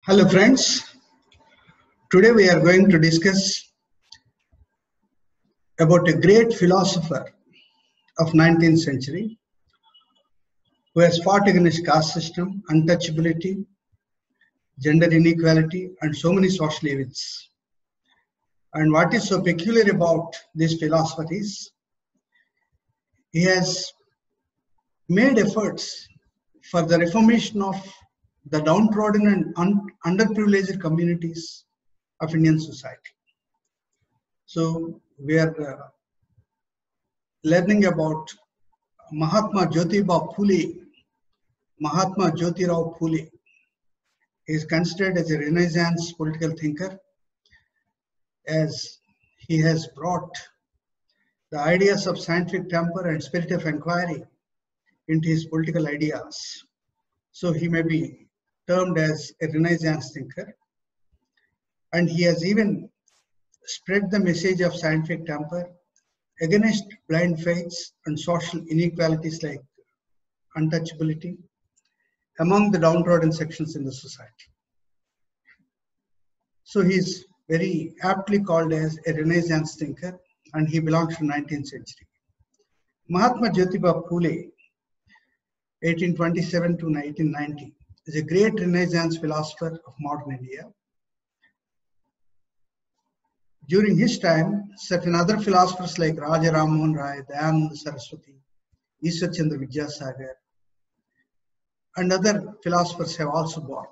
Hello friends, today we are going to discuss about a great philosopher of 19th century who has fought against caste system, untouchability, gender inequality and so many social evils. And what is so peculiar about this philosopher is he has made efforts for the reformation of the downtrodden and underprivileged communities of Indian society. So we are learning about Mahatma Jyotiba Phule. Mahatma Jyotirao Phule is considered as a Renaissance political thinker, as he has brought the ideas of scientific temper and spirit of inquiry into his political ideas. So he may be termed as a Renaissance thinker, and he has even spread the message of scientific temper against blind faiths and social inequalities like untouchability among the downtrodden sections in the society. So he is very aptly called as a Renaissance thinker, and he belongs to the 19th century. Mahatma Jyotiba Phule, 1827 to 1990, is a great Renaissance philosopher of modern India. During his time, certain other philosophers like Raja Ram Mohan Rai, Dayananda Saraswati, Ishwar Chandra Vidyasagar, and other philosophers have also born.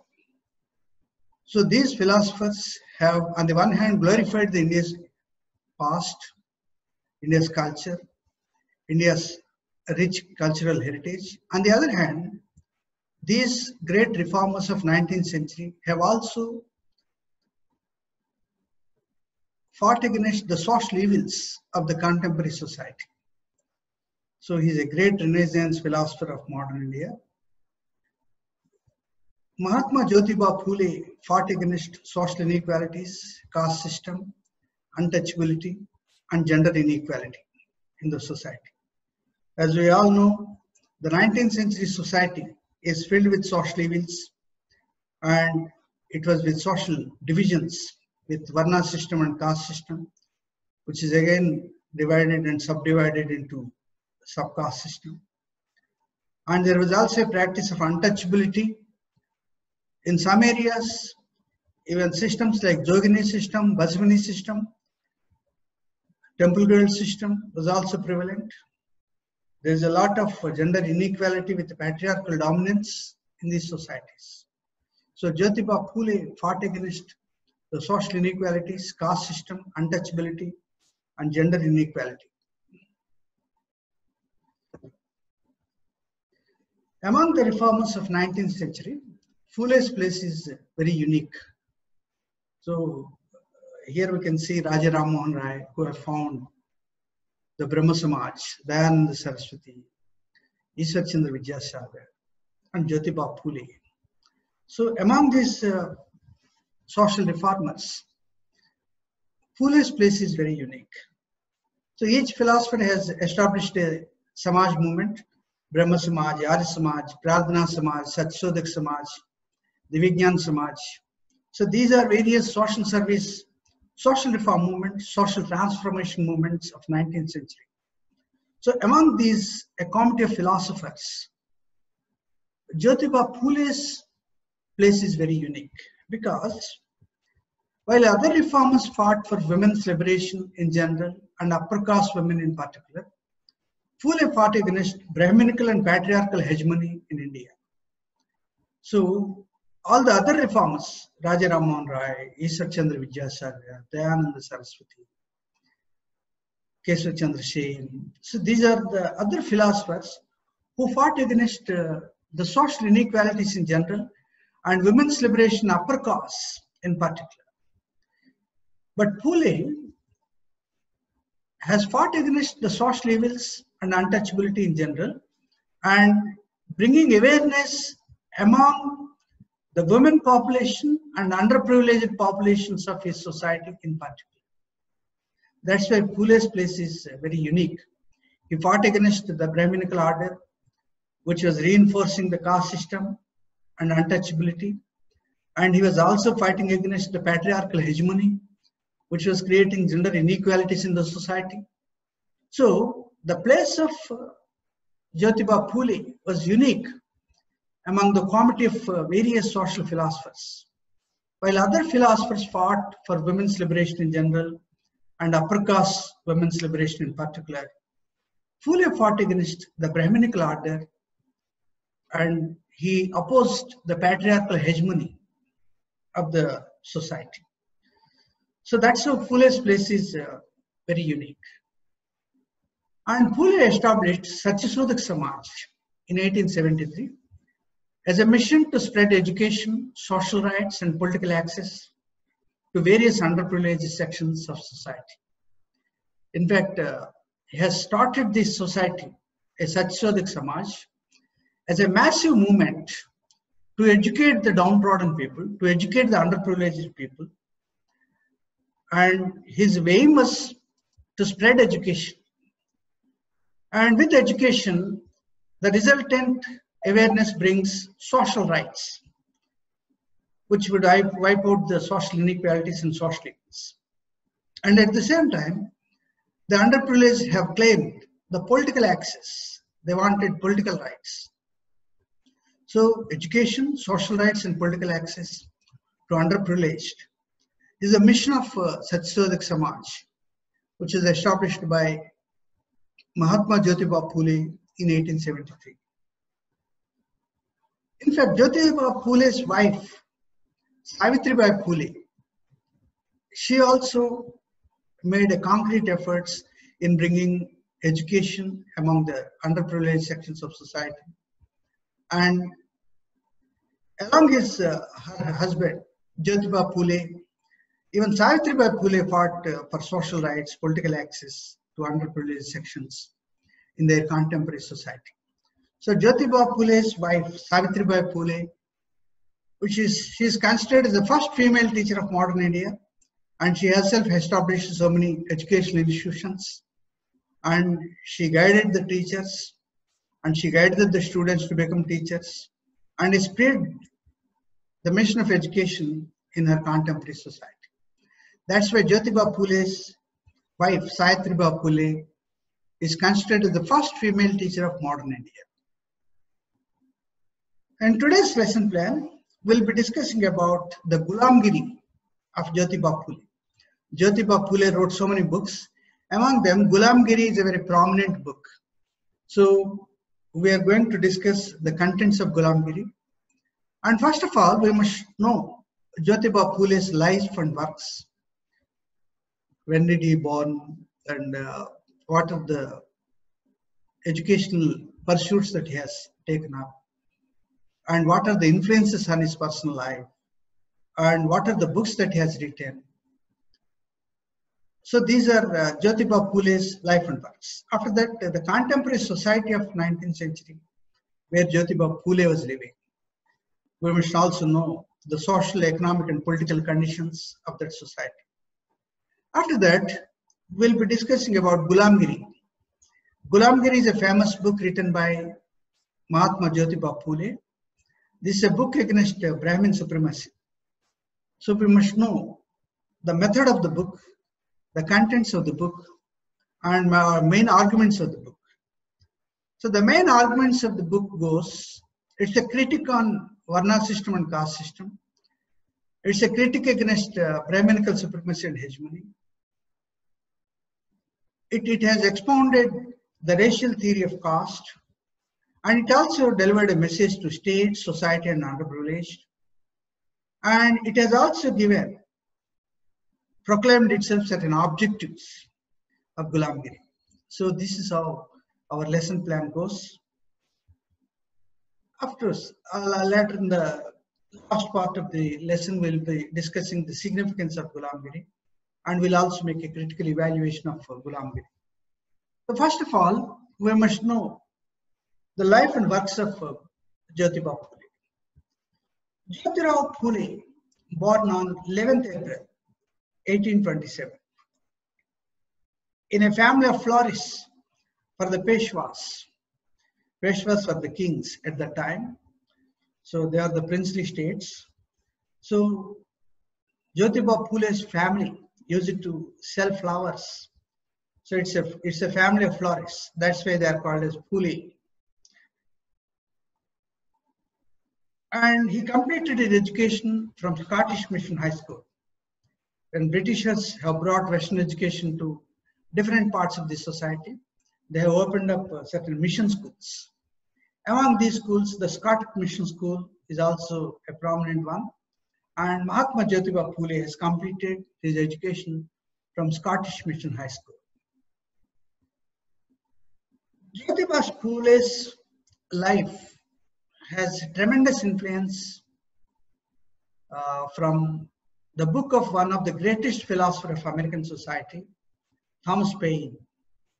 So these philosophers have, on the one hand, glorified the India's past, India's culture, India's rich cultural heritage. On the other hand, these great reformers of 19th century have also fought against the social evils of the contemporary society. So he is a great Renaissance philosopher of modern India. Mahatma Jyotiba Phule fought against social inequalities, caste system, untouchability, and gender inequality in the society. As we all know, the 19th century society is filled with social evils, and it was with social divisions, with Varna system and caste system, which is again divided and subdivided into sub-caste system. And there was also a practice of untouchability. In some areas, even systems like Jogini system, Basmani system, temple girl system was also prevalent. There is a lot of gender inequality with patriarchal dominance in these societies. So Jyotiba Phule fought against the social inequalities, caste system, untouchability, and gender inequality. Among the reformers of 19th century, Phule's place is very unique. So here we can see Raja Ram Mohan Rai, who have found the Brahma Samaj, Dayananda Saraswati, Ishwar Chandra Vidyasagar, and Jyotiba Phule. So among these social reformers, Phule's place is very unique. So each philosopher has established a Samaj movement, Brahma Samaj, Arya Samaj, Prarthana Samaj, Satshodak Samaj, Divigyan Samaj. So these are various social service, social reform movements, social transformation movements of 19th century. So among these, a community of philosophers, Jyotiba Phule's place is very unique, because while other reformers fought for women's liberation in general and upper caste women in particular, Phule fought against Brahminical and patriarchal hegemony in India. So all the other reformers, Raja Ram Mohan Rai, Ishwar Chandra Vidyasagar, Dayananda Saraswati, Keshav Chandra Sen, so these are the other philosophers who fought against the social inequalities in general and women's liberation upper caste in particular. But Phule has fought against the social evils and untouchability in general, and bringing awareness among the women population and underprivileged populations of his society in particular. That's why Phule's place is very unique. He fought against the Brahminical order, which was reinforcing the caste system and untouchability, And he was also fighting against the patriarchal hegemony, which was creating gender inequalities in the society. So the place of Jyotiba Phule was unique among the committee of various social philosophers. While other philosophers fought for women's liberation in general and upper caste women's liberation in particular, Phule fought against the Brahminical order, and he opposed the patriarchal hegemony of the society. So that's how Phule's place is very unique. And Phule established Satyashodak Samaj in 1873 as a mission to spread education, social rights, and political access to various underprivileged sections of society. In fact, he has started this society, a Satyashodak Samaj, as a massive movement to educate the downtrodden people, to educate the underprivileged people. And his aim was to spread education. And with education, the resultant awareness brings social rights, which would wipe out the social inequalities and social evils. And at the same time, the underprivileged have claimed the political access. They wanted political rights. So education, social rights, and political access to underprivileged is a mission of Satyashodak Samaj, which is established by Mahatma Jyotiba Phule in 1873. In fact, Jyotiba Phule's wife, Savitribai Phule, she also made a concrete efforts in bringing education among the underprivileged sections of society. And along his her husband, Jyotiba Phule, even Savitribai Phule fought for social rights, political access to underprivileged sections in their contemporary society. So Jyotiba Phule's wife, Savitribai Phule, she is considered as the first female teacher of modern India, and she herself established so many educational institutions, and she guided the teachers, and she guided the students to become teachers, and spread the mission of education in her contemporary society. That's why Jyotiba Phule's wife, Savitribai Phule, is considered as the first female teacher of modern India. In today's lesson plan, we'll be discussing about the Gulamgiri of Jyotiba Phule. Jyotiba Phule wrote so many books. Among them, Gulamgiri is a very prominent book. So we are going to discuss the contents of Gulamgiri. And first of all, we must know Jyotiba Phule's life and works. When did he born, and what are the educational pursuits that he has taken up, and what are the influences on his personal life, and what are the books that he has written. So these are Jyotiba Phule's life and works. After that, the contemporary society of 19th century, where Jyotiba Phule was living. We must also know the social, economic, and political conditions of that society. After that, we'll be discussing about Gulamgiri. Gulamgiri is a famous book written by Mahatma Jyotiba Phule. This is a book against Brahmin supremacy. So we must know the method of the book, the contents of the book, and main arguments of the book. So the main arguments of the book goes, it's a critique on Varna system and caste system. It's a critique against Brahminical supremacy and hegemony. It has expounded the racial theory of caste, and it also delivered a message to state, society, and underprivileged. And it has also proclaimed itself certain objectives of Gulamgiri. So this is how our lesson plan goes. Of course, later in the last part of the lesson, we'll be discussing the significance of Gulamgiri, and we'll also make a critical evaluation of Gulamgiri. So first of all, we must know the life and works of Jyotiba Phule. Jyotirao Phule, born on 11th April 1827, in a family of florists for the Peshwas. Peshwas were the kings at that time. So they are the princely states. So Jyotiba Phule's family used to sell flowers. So it's a family of florists. That's why they are called as Phule. And he completed his education from Scottish Mission High School. When Britishers have brought Western education to different parts of the society, they have opened up certain mission schools. Among these schools, the Scottish Mission School is also a prominent one. And Mahatma Jyotiba Phule has completed his education from Scottish Mission High School. Jyotiba Phule's life has tremendous influence from the book of one of the greatest philosophers of American society, Thomas Paine.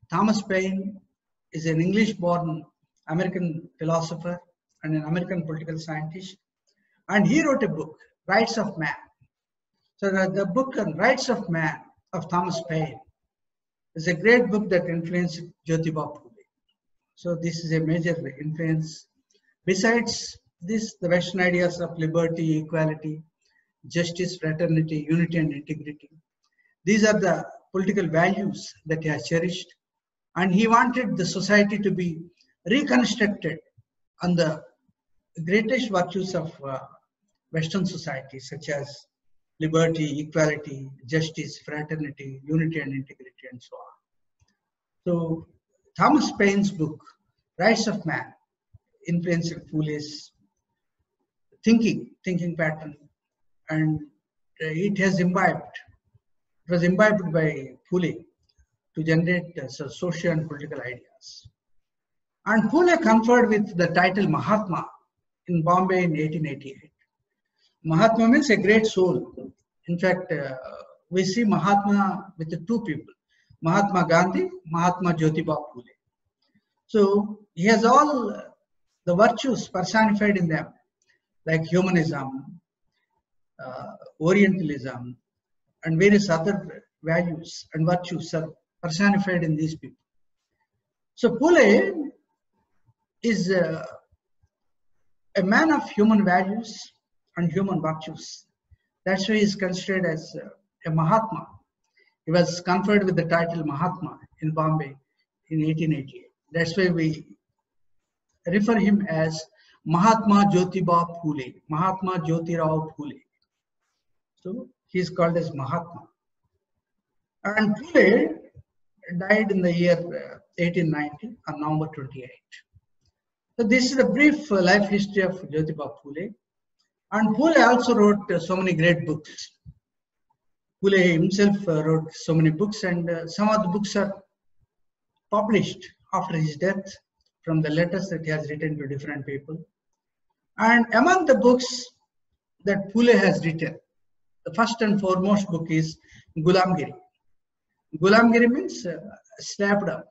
Thomas Paine is an English-born American philosopher and an American political scientist, and he wrote a book, Rights of Man. So the book on Rights of Man of Thomas Paine is a great book that influenced Jyotiba Phule. So this is a major influence. Besides this, the Western ideas of liberty, equality, justice, fraternity, unity and integrity. These are the political values that he has cherished, and he wanted the society to be reconstructed on the greatest virtues of Western society, such as liberty, equality, justice, fraternity, unity and integrity, and so on. So Thomas Paine's book, Rights of Man, influenced Phule's thinking pattern, and it has imbibed. It was imbibed by Phule to generate social and political ideas. And Phule conferred with the title Mahatma in Bombay in 1888. Mahatma means a great soul. In fact, we see Mahatma with the two people, Mahatma Gandhi, Mahatma Jyotiba Phule. So he has all the virtues personified in them, like humanism, Orientalism, and various other values and virtues are personified in these people. So Phule is a man of human values and human virtues. That's why he is considered as a Mahatma. He was conferred with the title Mahatma in Bombay in 1888. That's why we refer him as Mahatma Jyotiba Phule, Mahatma Jyotirao Phule. So he is called as Mahatma. And Phule died in the year 1890 on November 28. So this is a brief life history of Jyotiba Phule. And Phule also wrote so many great books. Phule himself wrote so many books, and some of the books are published after his death from the letters that he has written to different people. And among the books that Phule has written, the first and foremost book is Gulamgiri. Gulamgiri means slavedom,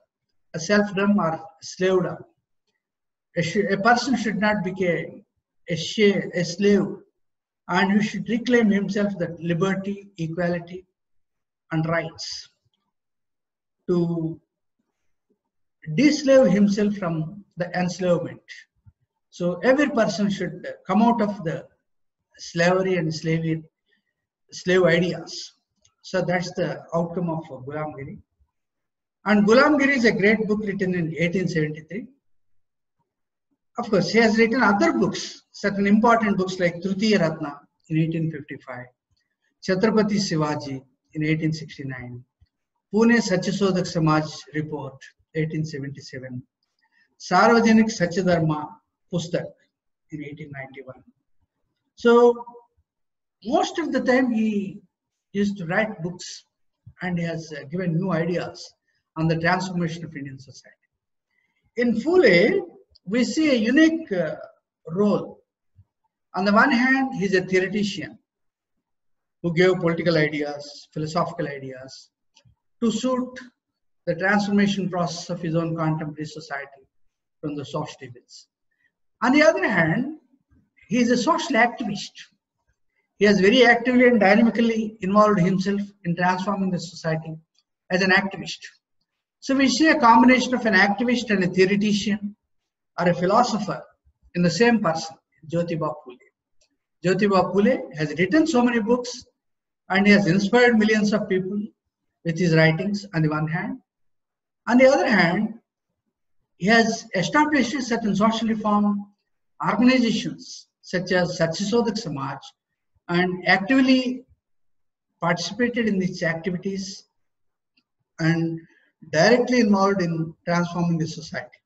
a serfdom or slavedom. A person should not become a slave, and he should reclaim himself that liberty, equality, and rights to deslave himself from the enslavement. So every person should come out of the slavery and slave ideas. So that's the outcome of Gulamgiri. And Gulamgiri is a great book written in 1873. Of course, he has written other books, certain important books like Tritiya Ratna in 1855, Chhatrapati Shivaji in 1869, Pune Satyasodak Samaj Report 1877, Sarvajanik Satyadharma Pustak in 1891. So most of the time he used to write books, and he has given new ideas on the transformation of Indian society. In Phule, we see a unique role. On the one hand, he's a theoretician who gave political ideas, philosophical ideas to suit the transformation process of his own contemporary society from the soft events. On the other hand, he is a social activist. He has very actively and dynamically involved himself in transforming the society as an activist. So we see a combination of an activist and a theoretician or a philosopher in the same person, Jyotiba Phule. Jyotiba Phule has written so many books and he has inspired millions of people with his writings on the one hand. On the other hand, he has established certain social reform organizations such as Satyasodhak Samaj and actively participated in its activities and directly involved in transforming the society.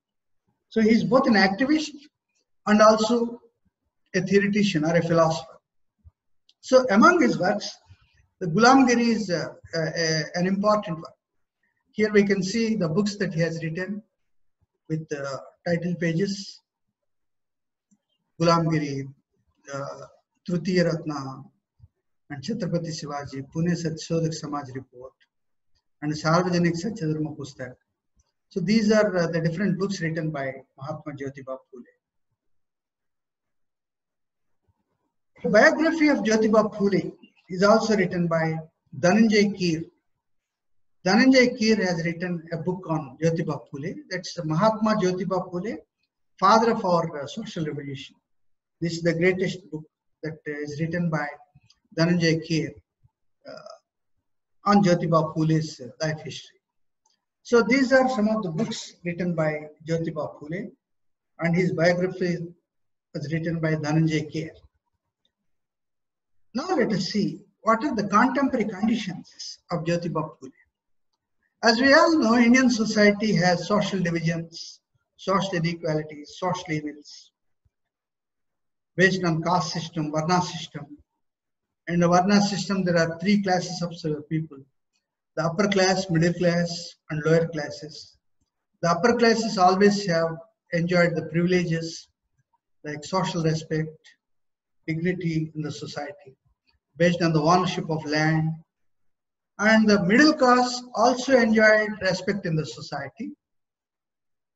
So he is both an activist and also a theoretician or a philosopher. So among his works, the Gulamgiri is an important one. Here we can see the books that he has written with the title pages. Gulamgiri, Trutiya Ratna, and Chhatrapati Shivaji, Pune Satyasodhak Samaj Report, and Sarvajanik Satyadharma Pustak. So these are the different books written by Mahatma Jyotiba Phule. The biography of Jyotiba Phule is also written by Dhananjay Keer. Dhananjay Keer has written a book on Jyotiba Phule. That's Mahatma Jyotiba Phule, Father of our Social Revolution. This is the greatest book that is written by Dhananjay Keer on Jyotiba Phule's life history. So these are some of the books written by Jyotiba Phule, and his biography was written by Dhananjay Keer. Now let us see what are the contemporary conditions of Jyotiba Phule. As we all know, Indian society has social divisions, social inequalities, social evils based on caste system, Varna system. In the Varna system, there are three classes of people: the upper class, middle class, and lower classes. The upper classes always have enjoyed the privileges like social respect, dignity in the society, based on the ownership of land. And the middle class also enjoyed respect in the society,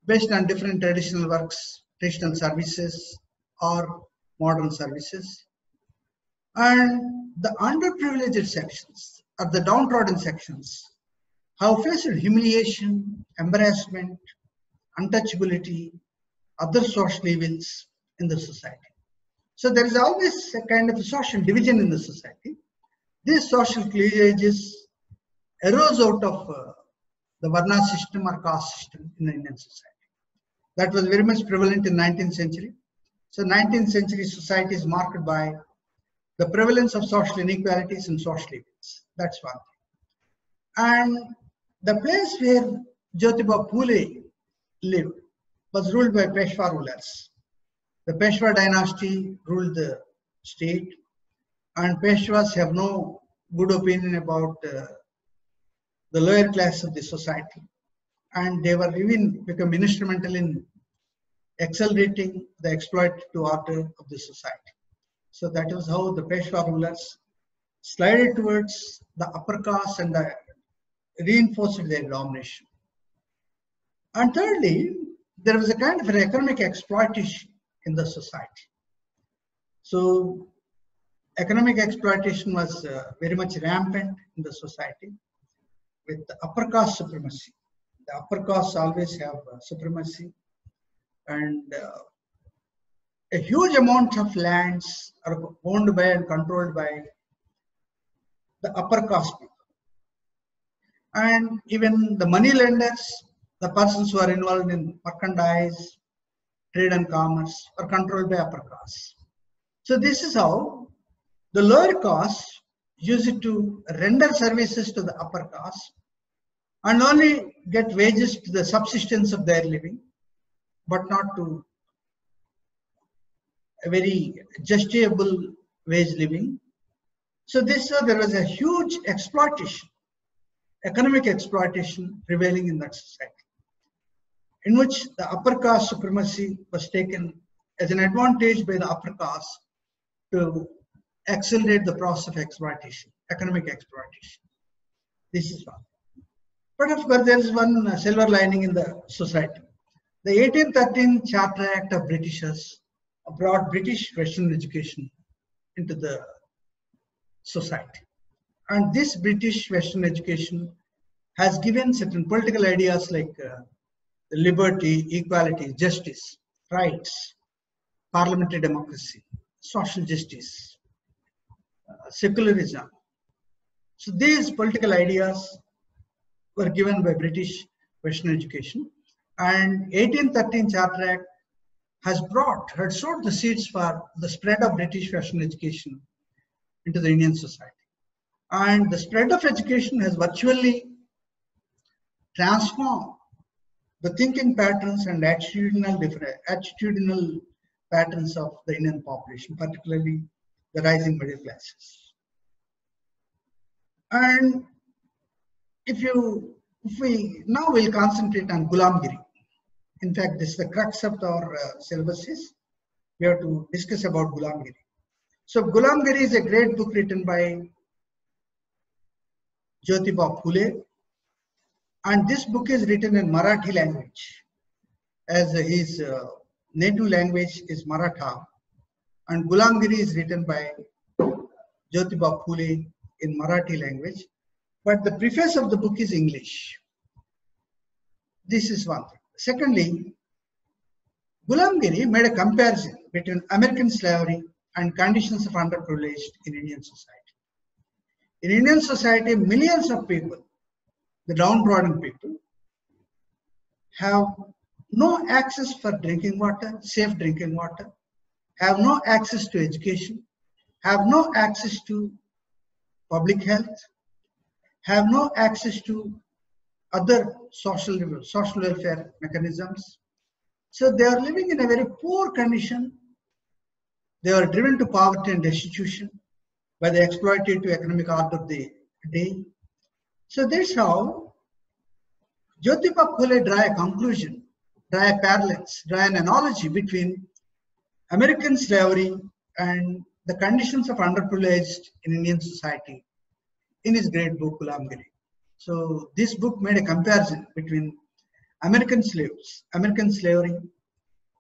based on different traditional works, traditional services, or modern services. And the underprivileged sections, or the downtrodden sections, have faced humiliation, embarrassment, untouchability, other social evils in the society. So there is always a kind of a social division in the society. These social cleavages arose out of the Varna system or caste system in the Indian society. That was very much prevalent in 19th century. So 19th century society is marked by the prevalence of social inequalities and social evils. That's one thing. And the place where Jyotiba Phule lived was ruled by Peshwa rulers. The Peshwa dynasty ruled the state, and Peshwas have no good opinion about the lower class of the society. And they were even become instrumental in accelerating the exploitative order of the society. So that was how the Peshwa rulers slided towards the upper caste and reinforced their domination. And thirdly, there was a kind of an economic exploitation in the society. So economic exploitation was very much rampant in the society with the upper caste supremacy. The upper castes always have supremacy, and a huge amount of lands are owned by and controlled by the upper caste people. And even the money lenders, the persons who are involved in merchandise, trade and commerce, are controlled by upper caste. So this is how the lower caste use it to render services to the upper caste and only get wages to the subsistence of their living, but not to a very justiciable wage living. So there was a huge exploitation, economic exploitation prevailing in that society, in which the upper caste supremacy was taken as an advantage by the upper caste to accelerate the process of exploitation, economic exploitation. This is one. But of course, there is one silver lining in the society. The 1813 Charter Act of Britishers brought British Western education into the society. And this British Western education has given certain political ideas like liberty, equality, justice, rights, parliamentary democracy, social justice, secularism. So these political ideas were given by British Western education, and 1813 Charter Act had sowed the seeds for the spread of British Western education into the Indian society. And the spread of education has virtually transformed the thinking patterns and attitudinal patterns of the Indian population, particularly the rising middle classes. And we'll concentrate on Gulamgiri. In fact, this is the crux of our syllabus. We have to discuss about Gulamgiri. So Gulamgiri is a great book written by Jyotiba Phule, and this book is written in Marathi language, as his native language is Maratha, and Gulamgiri is written by Jyotiba Phule in Marathi language, but the preface of the book is English. This is one thing. Secondly, Gulamgiri made a comparison between American slavery and conditions of underprivileged in Indian society. In Indian society, millions of people, the downtrodden people, have no access for drinking water, safe drinking water, have no access to education, have no access to public health, have no access to other social welfare mechanisms. So they are living in a very poor condition. They are driven to poverty and destitution by the exploitative economic order of the day. So that's how Jyotiba Phule draw a conclusion, draw a parallels, draw an analogy between American slavery and the conditions of underprivileged in Indian society in his great book Gulamgiri. So this book made a comparison between American slaves, American slavery,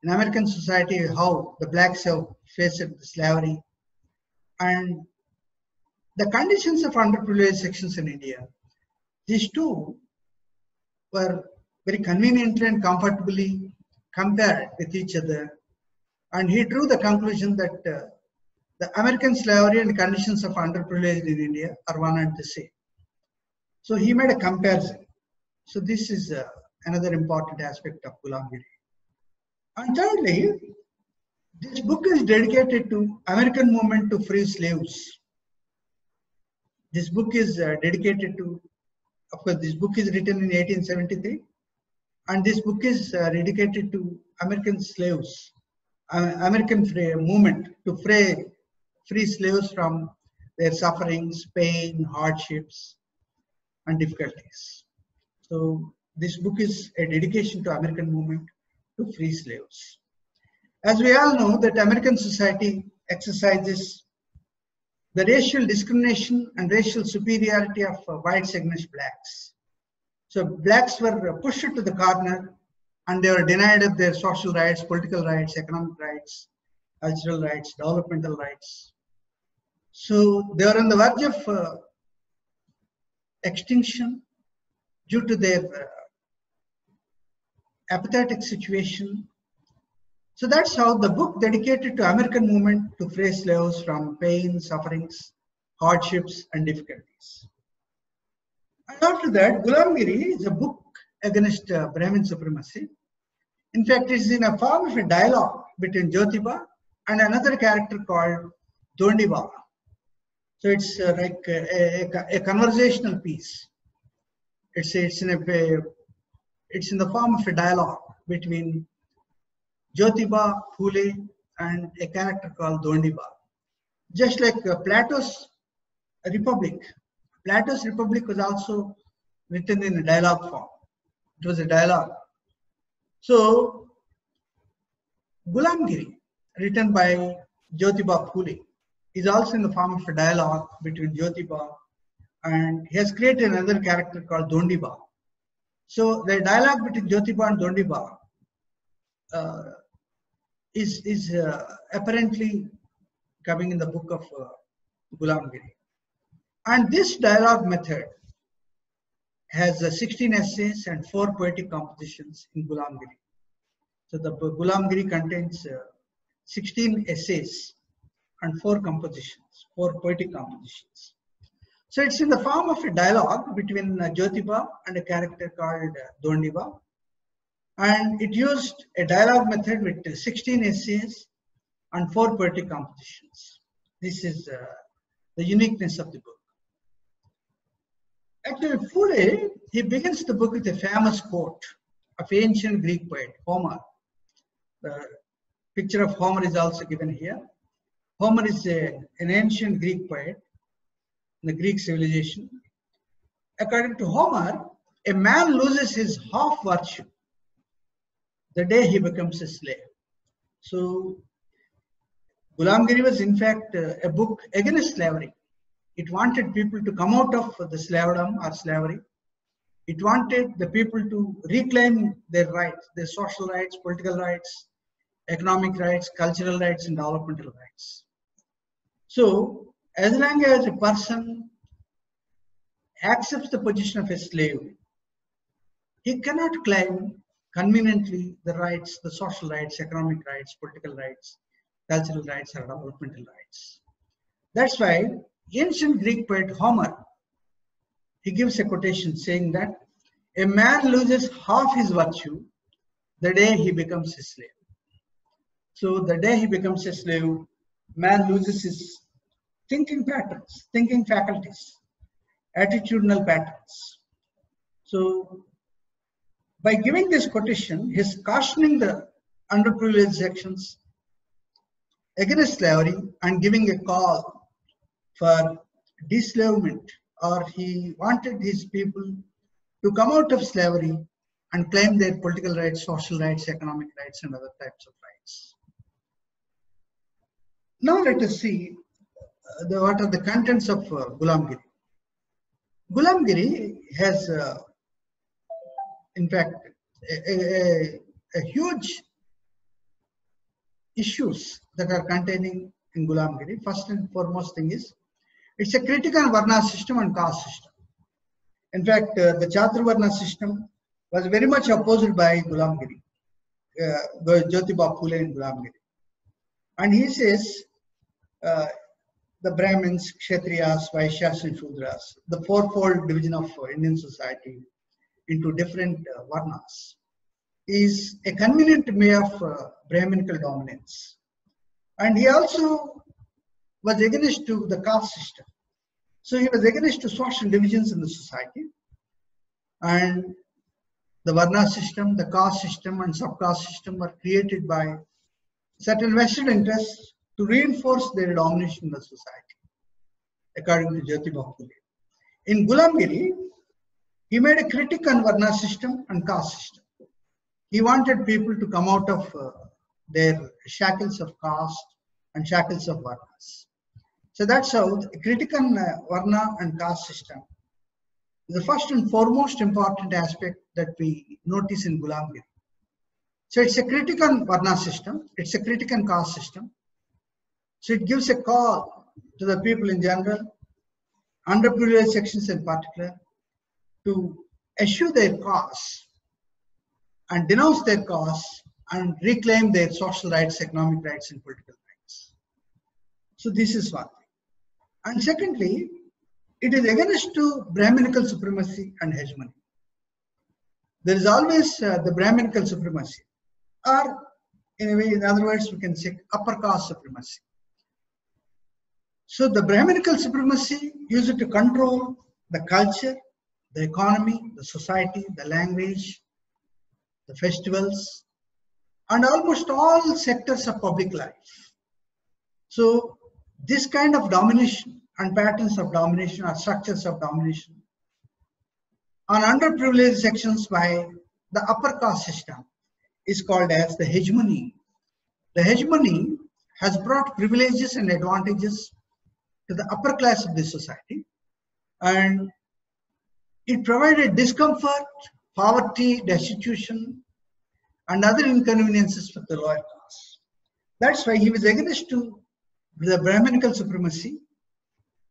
in American society, how the blacks have faced slavery, and the conditions of underprivileged sections in India. These two were very conveniently and comfortably compared with each other, and he drew the conclusion that the American slavery and conditions of underprivileged in India are one and the same. So he made a comparison. So this is another important aspect of Gulamgiri. And thirdly, this book is dedicated to American movement to free slaves. This book is dedicated to, of course, this book is written in 1873, and this book is dedicated to American slaves, American movement to free slaves from their sufferings, pain, hardships, and difficulties. So this book is a dedication to American movement to free slaves. As we all know that American society exercises the racial discrimination and racial superiority of whites against blacks. So blacks were pushed to the corner and they were denied of their social rights, political rights, economic rights, cultural rights, developmental rights. So they were on the verge of extinction due to their apathetic situation. So that's how the book dedicated to American movement to free slaves from pain, sufferings, hardships, and difficulties. And after that, Gulamgiri is a book against Brahmin supremacy. In fact, it is in a form of a dialogue between Jyotiba and another character called Dhondiba. So it's like a conversational piece. It's in the form of a dialogue between Jyotiba Phule and a character called Dhondiba. Just like Plato's Republic. Plato's Republic was also written in a dialogue form. It was a dialogue. So Gulamgiri, written by Jyotiba Phule, is also in the form of a dialogue between Jyotiba, and he has created another character called Dhondiba. So the dialogue between Jyotiba and Dhondiba is apparently coming in the book of Gulamgiri. And this dialogue method has 16 essays and 4 poetic compositions in Gulamgiri. So the Gulamgiri contains 16 essays and 4 compositions, 4 poetic compositions. So it's in the form of a dialogue between Jyotiba and a character called Dondiba. And it used a dialogue method with 16 essays and 4 poetic compositions. This is the uniqueness of the book. Actually, Fule, he begins the book with a famous quote of ancient Greek poet, Homer. The picture of Homer is also given here. Homer is an ancient Greek poet in the Greek civilization. According to Homer, a man loses his half virtue the day he becomes a slave. So, Gulamgiri was in fact a book against slavery. It wanted people to come out of the slavedom or slavery. It wanted the people to reclaim their rights, their social rights, political rights, economic rights, cultural rights, and developmental rights. So, as long as a person accepts the position of a slave, he cannot claim conveniently the rights, the social rights, economic rights, political rights, cultural rights, or developmental rights. That's why ancient Greek poet Homer, he gives a quotation saying that a man loses half his virtue the day he becomes a slave. So the day he becomes a slave, man loses his thinking patterns, thinking faculties, attitudinal patterns. So by giving this quotation, he's cautioning the underprivileged sections against slavery and giving a call for dislavement, or he wanted his people to come out of slavery and claim their political rights, social rights, economic rights, and other types of rights. Now let us see what are the contents of Gulamgiri. Gulamgiri has, in fact, a huge issues that are containing in Gulamgiri. First and foremost thing is, it's a critique on Varna system and caste system. In fact, the Chaturvarna system was very much opposed by Gulamgiri, Jyotiba Phule in Gulamgiri. And he says, the Brahmins, Kshatriyas, Vaishyas, and Shudras, the fourfold division of Indian society into different Varnas, is a convenient way of Brahminical dominance. And he also was against to the caste system. So he was against to social divisions in the society. And the Varna system, the caste system, and subcaste system were created by certain vested interests to reinforce their domination in the society, according to Jyotiba Phule. In Gulamgiri, he made a critique on Varna system and caste system. He wanted people to come out of their shackles of caste and shackles of Varnas. So that's how the critique on Varna and caste system is the first and foremost important aspect that we notice in Gulamgiri. So it's a critique on Varna system, it's a critique on caste system. So it gives a call to the people in general, underprivileged sections in particular, to eschew their cause and denounce their cause and reclaim their social rights, economic rights, and political rights. So this is one thing. And secondly, it is against to Brahminical supremacy and hegemony. There is always the Brahminical supremacy, or in a way, in other words, we can say upper caste supremacy. So the Brahminical supremacy used to control the culture, the economy, the society, the language, the festivals, and almost all sectors of public life. So this kind of domination and patterns of domination or structures of domination on underprivileged sections by the upper caste system is called as the hegemony. The hegemony has brought privileges and advantages to the upper class of the society, and it provided discomfort, poverty, destitution, and other inconveniences for the lower class. That's why he was against to the Brahminical supremacy,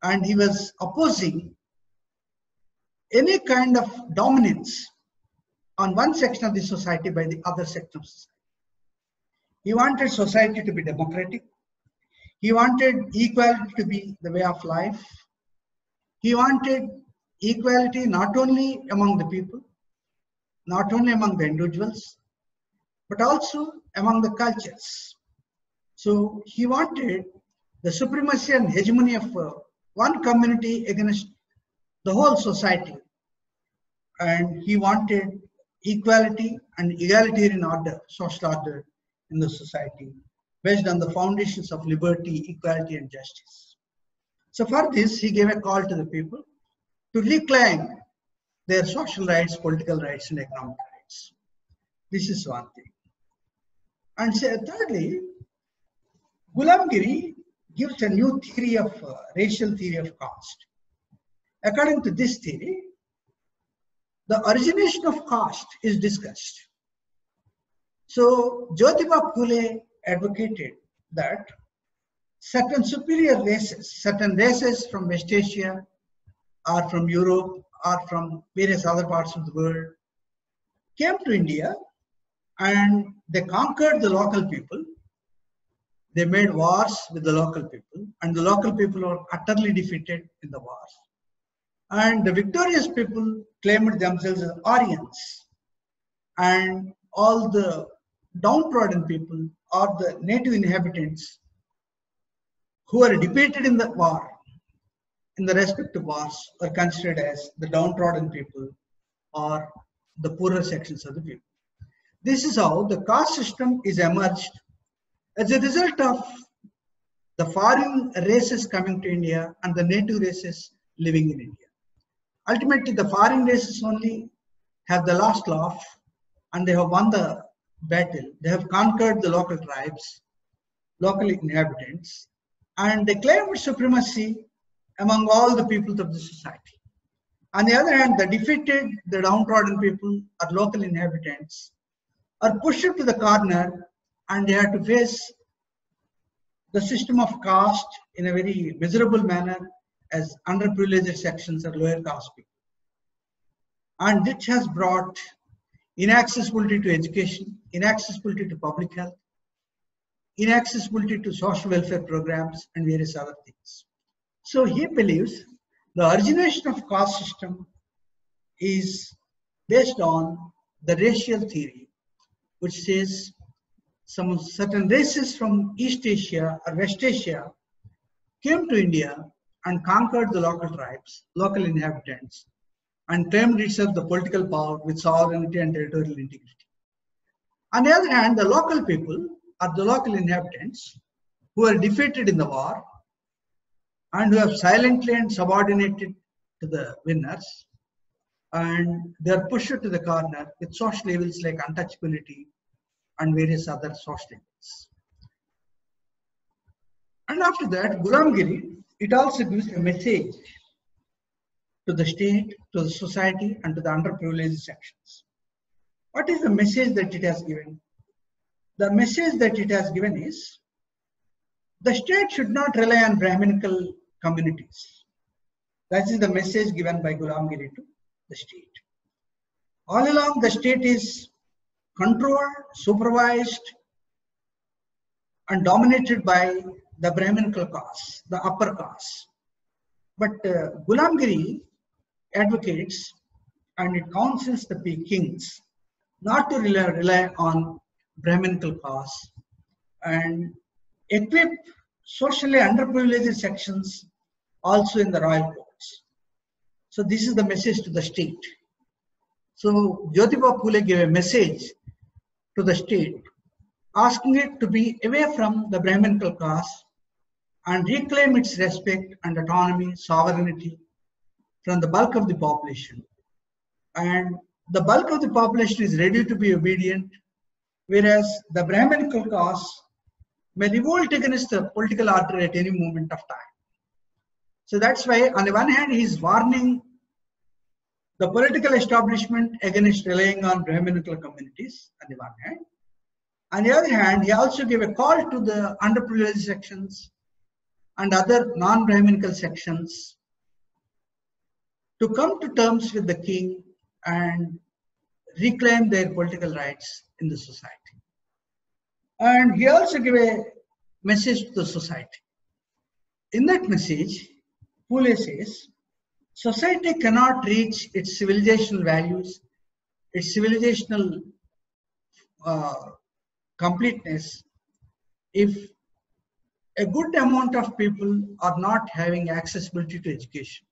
and he was opposing any kind of dominance on one section of the society by the other section of society. He wanted society to be democratic. He wanted equality to be the way of life. He wanted equality not only among the people, not only among the individuals, but also among the cultures. So he wanted the supremacy and hegemony of one community against the whole society. And he wanted equality and egalitarian order, social order in the society, based on the foundations of liberty, equality, and justice. So for this, he gave a call to the people to reclaim their social rights, political rights, and economic rights. This is one thing. And thirdly, Gulamgiri gives a new theory of racial theory of caste. According to this theory, the origination of caste is discussed. So Jyotiba Phule advocated that certain superior races, certain races from West Asia or from Europe or from various other parts of the world came to India and they conquered the local people. They made wars with the local people, and the local people were utterly defeated in the wars. And the victorious people claimed themselves as Aryans, and all the downtrodden people or the native inhabitants who were defeated in the war, in the respective wars, were considered as the downtrodden people or the poorer sections of the people. This is how the caste system is emerged as a result of the foreign races coming to India and the native races living in India. Ultimately, the foreign races only have the last laugh and they have won the battle. They have conquered the local tribes, local inhabitants, and they claimed supremacy among all the peoples of the society. On the other hand, the defeated, the downtrodden people or local inhabitants are pushed to the corner and they have to face the system of caste in a very miserable manner as underprivileged sections or lower caste people. And this has brought inaccessibility to education, inaccessibility to public health, inaccessibility to social welfare programs and various other things. So he believes the origination of caste system is based on the racial theory, which says some certain races from East Asia or West Asia came to India and conquered the local tribes, local inhabitants, and claimed itself the political power with sovereignty and territorial integrity. On the other hand, the local people or the local inhabitants who were defeated in the war and who have silently and subordinated to the winners, and they are pushed to the corner with social evils like untouchability and various other social evils. And after that, Gulamgiri, it also gives a message to the state, to the society, and to the underprivileged sections. What is the message that it has given? The message that it has given is the state should not rely on Brahminical communities. That is the message given by Gulamgiri to the state. All along, the state is controlled, supervised, and dominated by the Brahminical caste, the upper caste. But Gulamgiri advocates and it counsels the kings not to rely on Brahminical caste and equip socially underprivileged sections also in the royal courts. So this is the message to the state. So Jyotiba Phule gave a message to the state, asking it to be away from the Brahminical caste and reclaim its respect and autonomy, sovereignty from the bulk of the population. And the bulk of the population is ready to be obedient, whereas the Brahminical caste may revolt against the political order at any moment of time. So that's why, on the one hand, he is warning the political establishment against relying on Brahminical communities, on the one hand. On the other hand, he also gave a call to the underprivileged sections and other non-Brahminical sections to come to terms with the king and reclaim their political rights in the society. And he also gave a message to the society. In that message, Pule says, society cannot reach its civilizational values, its civilizational completeness if a good amount of people are not having accessibility to education.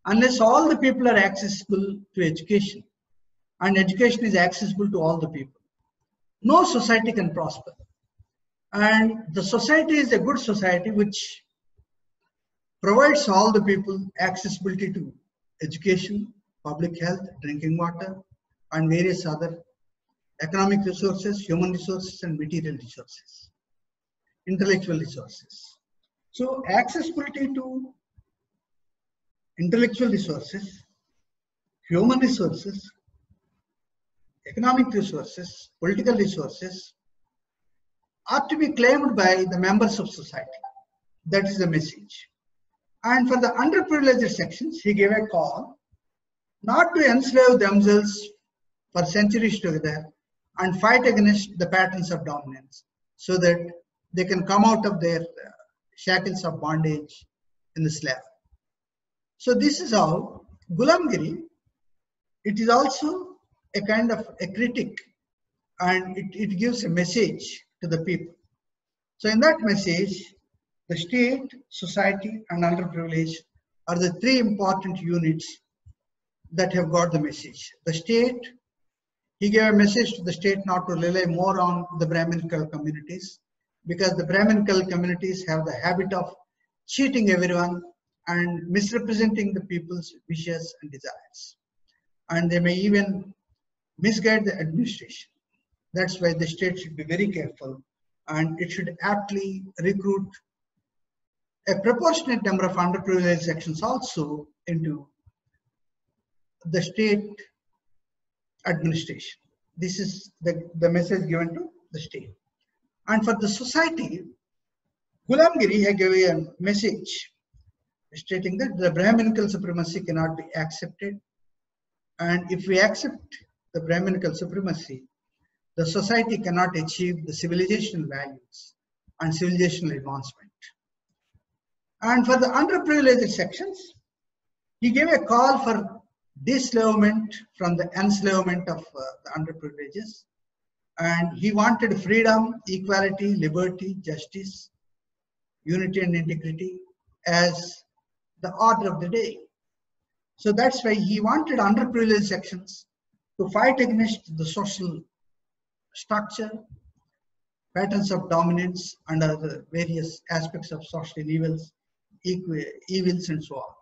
Unless all the people are accessible to education and education is accessible to all the people, no society can prosper. And the society is a good society which provides all the people accessibility to education, public health, drinking water, and various other economic resources, human resources, and material resources, intellectual resources. So accessibility to intellectual resources, human resources, economic resources, political resources are to be claimed by the members of society. That is the message. And for the underprivileged sections, he gave a call not to enslave themselves for centuries together and fight against the patterns of dominance so that they can come out of their shackles of bondage in the slave. So this is how Gulamgiri, it is also a kind of a critic, and it gives a message to the people. So in that message, the state, society, and underprivileged are the three important units that have got the message. The state, he gave a message to the state not to rely more on the Brahminical communities, because the Brahminical communities have the habit of cheating everyone and misrepresenting the people's wishes and desires. And they may even misguide the administration. That's why the state should be very careful, and it should aptly recruit a proportionate number of underprivileged sections also into the state administration. This is the message given to the state. And for the society, Gulamgiri gave a message stating that the Brahminical supremacy cannot be accepted. And if we accept the Brahminical supremacy, the society cannot achieve the civilizational values and civilizational advancement. And for the underprivileged sections, he gave a call for dislavement from the enslavement of the underprivileged. And he wanted freedom, equality, liberty, justice, unity and integrity as the order of the day. So that's why he wanted underprivileged sections to fight against the social structure, patterns of dominance, and other various aspects of social evils and so on.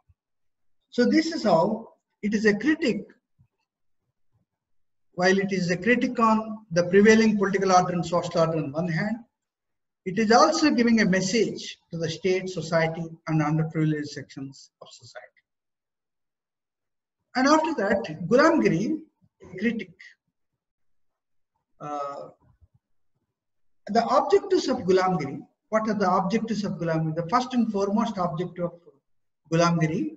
So this is how it is a critic. While it is a critic on the prevailing political order and social order on one hand, it is also giving a message to the state, society, and underprivileged sections of society. And after that, Gulamgiri, a critic. The objectives of Gulamgiri, what are the objectives of Gulamgiri? The first and foremost objective of Gulamgiri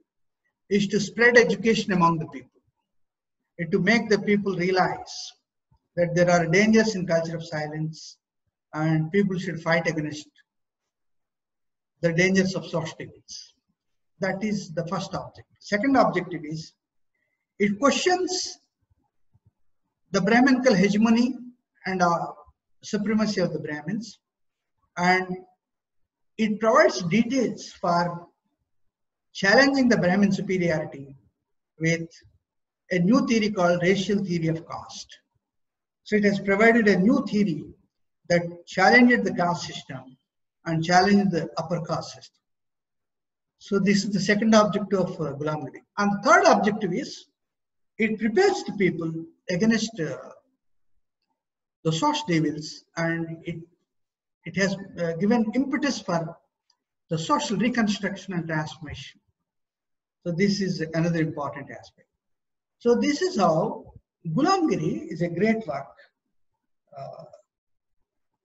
is to spread education among the people, and to make the people realize that there are dangers in culture of silence and people should fight against the dangers of social evils. That is the first objective. Second objective is it questions the Brahminical hegemony and supremacy of the Brahmins, and it provides details for challenging the Brahmin superiority with a new theory called racial theory of caste. So it has provided a new theory that challenged the caste system and challenged the upper caste system. So this is the second objective of Gulamgiri. And the third objective is it prepares the people against the social evils, and it has given impetus for the social reconstruction and transformation. So this is another important aspect. So this is how Gulamgiri is a great work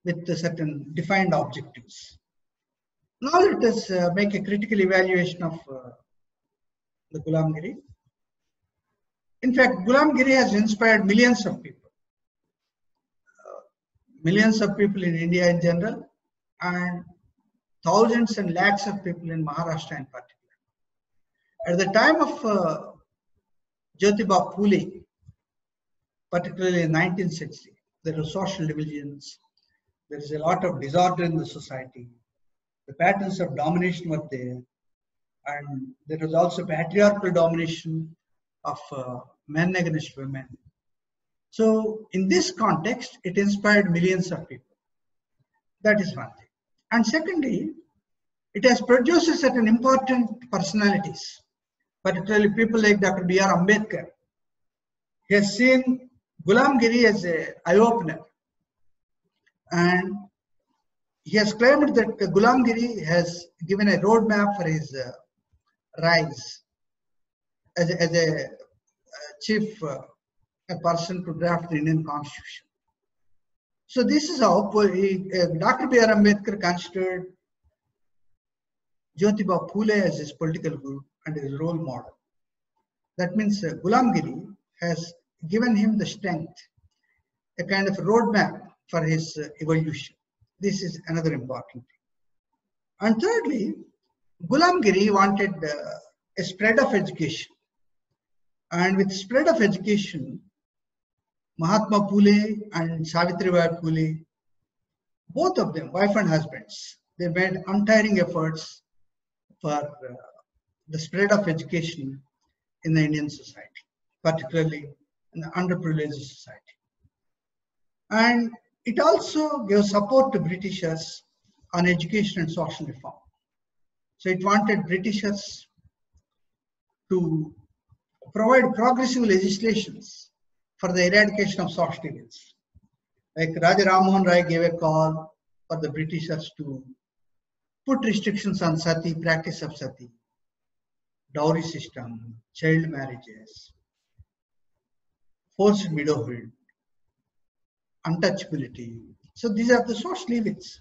with certain defined objectives. Now let us make a critical evaluation of the Gulamgiri. In fact, Gulamgiri has inspired millions of people in India in general, and thousands and lakhs of people in Maharashtra in particular. At the time of Jyotiba Phule, particularly in the 19th century, there were social divisions, there is a lot of disorder in the society, the patterns of domination were there, and there was also patriarchal domination of men against women. So in this context, it inspired millions of people. That is one thing. And secondly, it has produced certain important personalities, particularly people like Dr. B.R. Ambedkar. He has seen Ghulamgiri as an eye-opener, and he has claimed that Ghulamgiri has given a roadmap for his rise as a chief a person to draft the Indian Constitution. So this is how Dr. B.R. Ambedkar considered Jyotiba Phule as his political guru and his role model. That means Ghulamgiri has given him the strength, a kind of roadmap for his evolution. This is another important thing. And thirdly, Ghulamgiri wanted a spread of education. And with spread of education, Mahatma Phule and Savitribai Phule, both of them, wife and husbands, they made untiring efforts for the spread of education in the Indian society, particularly in the underprivileged society. And it also gave support to Britishers on education and social reform. So it wanted Britishers to provide progressive legislations for the eradication of social evils. Like Raja Ram Mohan Rai gave a call for the Britishers to put restrictions on sati, practice of sati, dowry system, child marriages, forced widowhood, untouchability. So these are the social evils.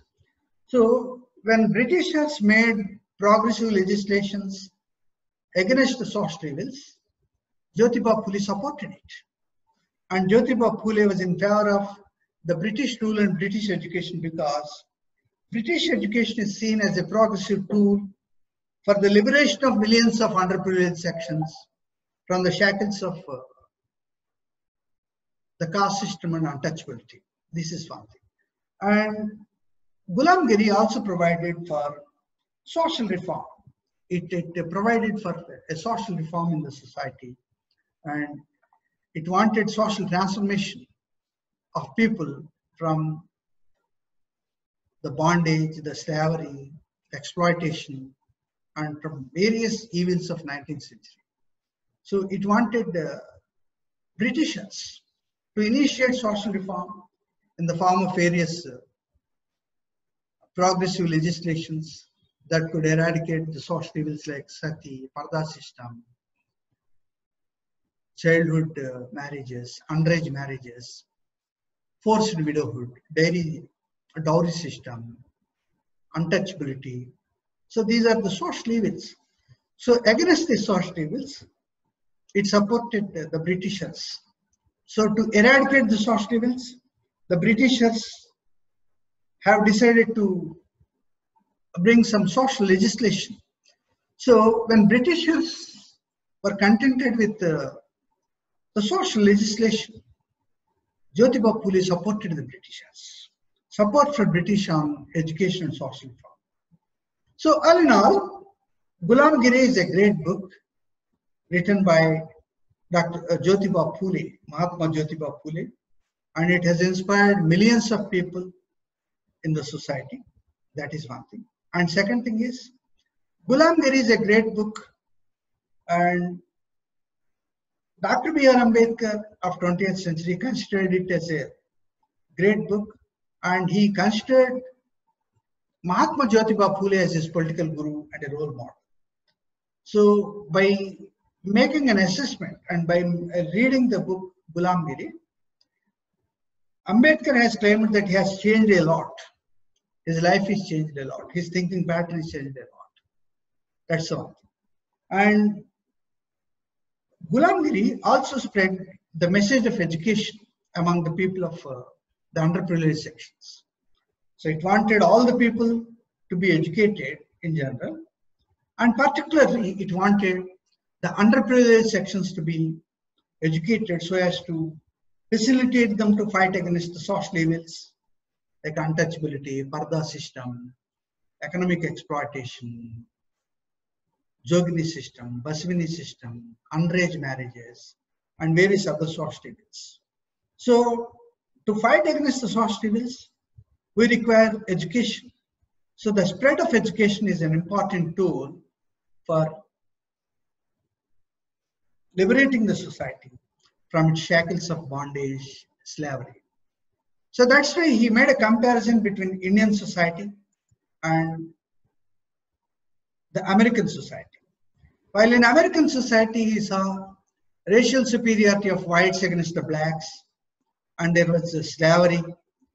So when Britishers made progressive legislations against the social evils, Jyotiba Phule supported it. And Jyotiba Phule was in favor of the British rule and British education because British education is seen as a progressive tool for the liberation of millions of underprivileged sections from the shackles of the caste system and untouchability. This is one thing. And Ghulamgiri also provided for social reform. It provided for a social reform in the society, and it wanted social transformation of people from the bondage, the slavery, exploitation, and from various evils of 19th century. So it wanted Britishers to initiate social reform in the form of various progressive legislations that could eradicate the social evils like sati, parda system, childhood marriages, underage marriages, forced widowhood, dowry system, untouchability. So these are the social evils. So against these social evils, it supported the Britishers. So to eradicate the social evils, the Britishers have decided to bring some social legislation. So when Britishers were contented with the social legislation, Jyotiba Phule supported the Britishers. Support for British on education and social reform. So all in all, Ghulamgiri is a great book written by Dr. Jyotiba Phule, Mahatma Jyotiba Phule, and it has inspired millions of people in the society. That is one thing. And second thing is, Ghulamgiri is a great book, and Dr. B.R. Ambedkar of 20th century considered it as a great book, and he considered Mahatma Jyotiba Phule as his political guru and a role model. So by making an assessment and by reading the book Ghulamgiri, Ambedkar has claimed that he has changed a lot. His life has changed a lot. His thinking pattern has changed a lot. That's all. And Ghulamgiri also spread the message of education among the people of the underprivileged sections. So it wanted all the people to be educated in general, and particularly it wanted the underprivileged sections to be educated so as to facilitate them to fight against the social evils like untouchability, Parda system, economic exploitation, Jogini system, Basvini system, underage marriages, and various other social evils. So, to fight against the social evils, we require education. So, the spread of education is an important tool for liberating the society from its shackles of bondage, slavery. So that's why he made a comparison between Indian society and the American society. While in American society, he saw racial superiority of whites against the blacks, and there was slavery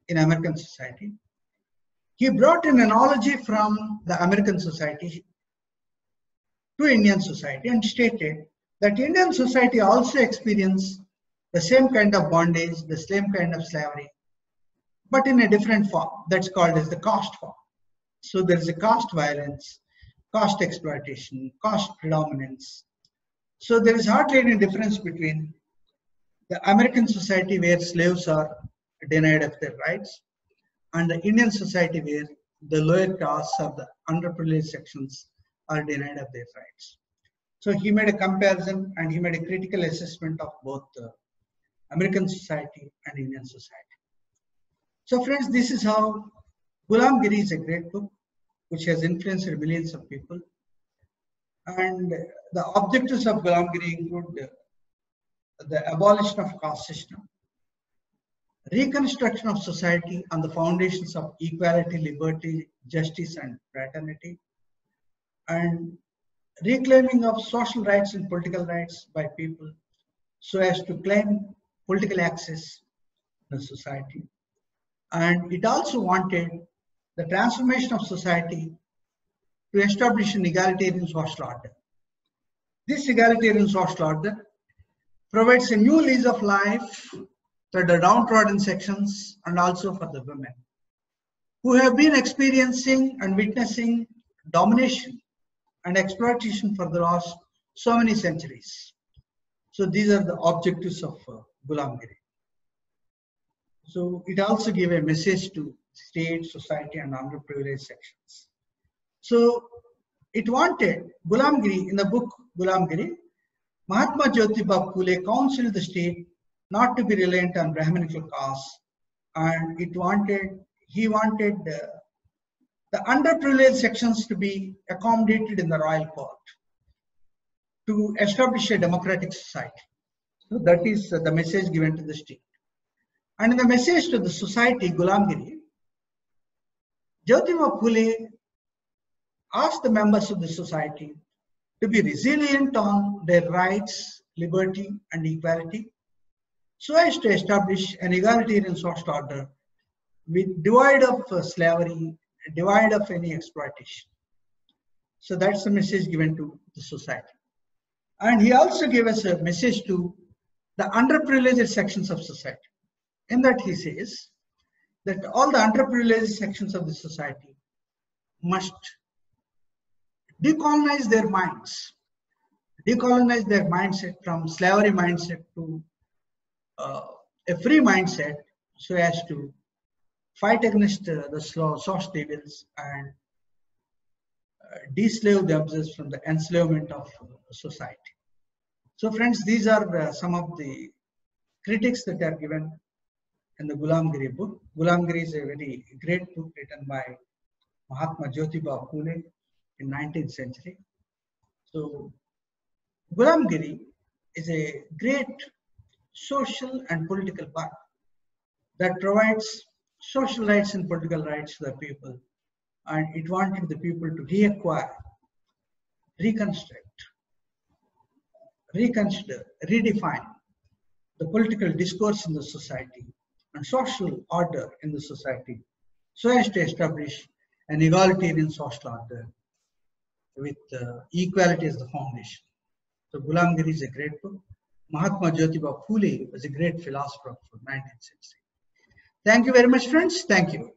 in American society. He brought an analogy from the American society to Indian society and stated that Indian society also experienced the same kind of bondage, the same kind of slavery, but in a different form. That's called as the caste form. So there is a caste violence, caste exploitation, caste predominance. So there is hardly any difference between the American society where slaves are denied of their rights and the Indian society where the lower castes or the underprivileged sections are denied of their rights. So he made a comparison and he made a critical assessment of both the American society and Indian society. So friends, this is how Gulamgiri is a great book which has influenced millions of people. And the objectives of Gulamgiri include the abolition of caste system, reconstruction of society on the foundations of equality, liberty, justice, and fraternity, and reclaiming of social rights and political rights by people so as to claim political access in the society. And it also wanted the transformation of society to establish an egalitarian social order. This egalitarian social order provides a new lease of life for the downtrodden sections and also for the women who have been experiencing and witnessing domination and exploitation for the last so many centuries. So these are the objectives of Gulamgiri. So it also gave a message to state, society, and underprivileged sections. So it wanted Gulamgiri, in the book Gulamgiri, Mahatma Jyotiba Phule counseled the state not to be reliant on Brahminical castes, and he wanted the underprivileged sections to be accommodated in the royal court to establish a democratic society. So that is the message given to the state. And in the message to the society, Gulamgiri, Jyotiba Phule asked the members of the society to be resilient on their rights, liberty, and equality, so as to establish an egalitarian social order with devoid of slavery, devoid of any exploitation. So that's the message given to the society. And he also gave us a message to the underprivileged sections of society. In that he says that all the underprivileged sections of the society must decolonize their minds, decolonize their mindset from slavery mindset to a free mindset, so as to fight against the social evils and de-slave themselves from the enslavement of society. So friends, these are some of the critics that are given in the Gulamgiri book. Gulamgiri is a very great book written by Mahatma Jyotiba Phule in 19th century. So Gulamgiri is a great social and political book that provides social rights and political rights to the people, and it wanted the people to reacquire, reconstruct, reconsider, redefine the political discourse in the society and social order in the society, so as to establish an egalitarian social order with equality as the foundation. So Gulamgiri is a great book. Mahatma Jyotiba Phule was a great philosopher of the 19th century. Thank you very much, friends. Thank you.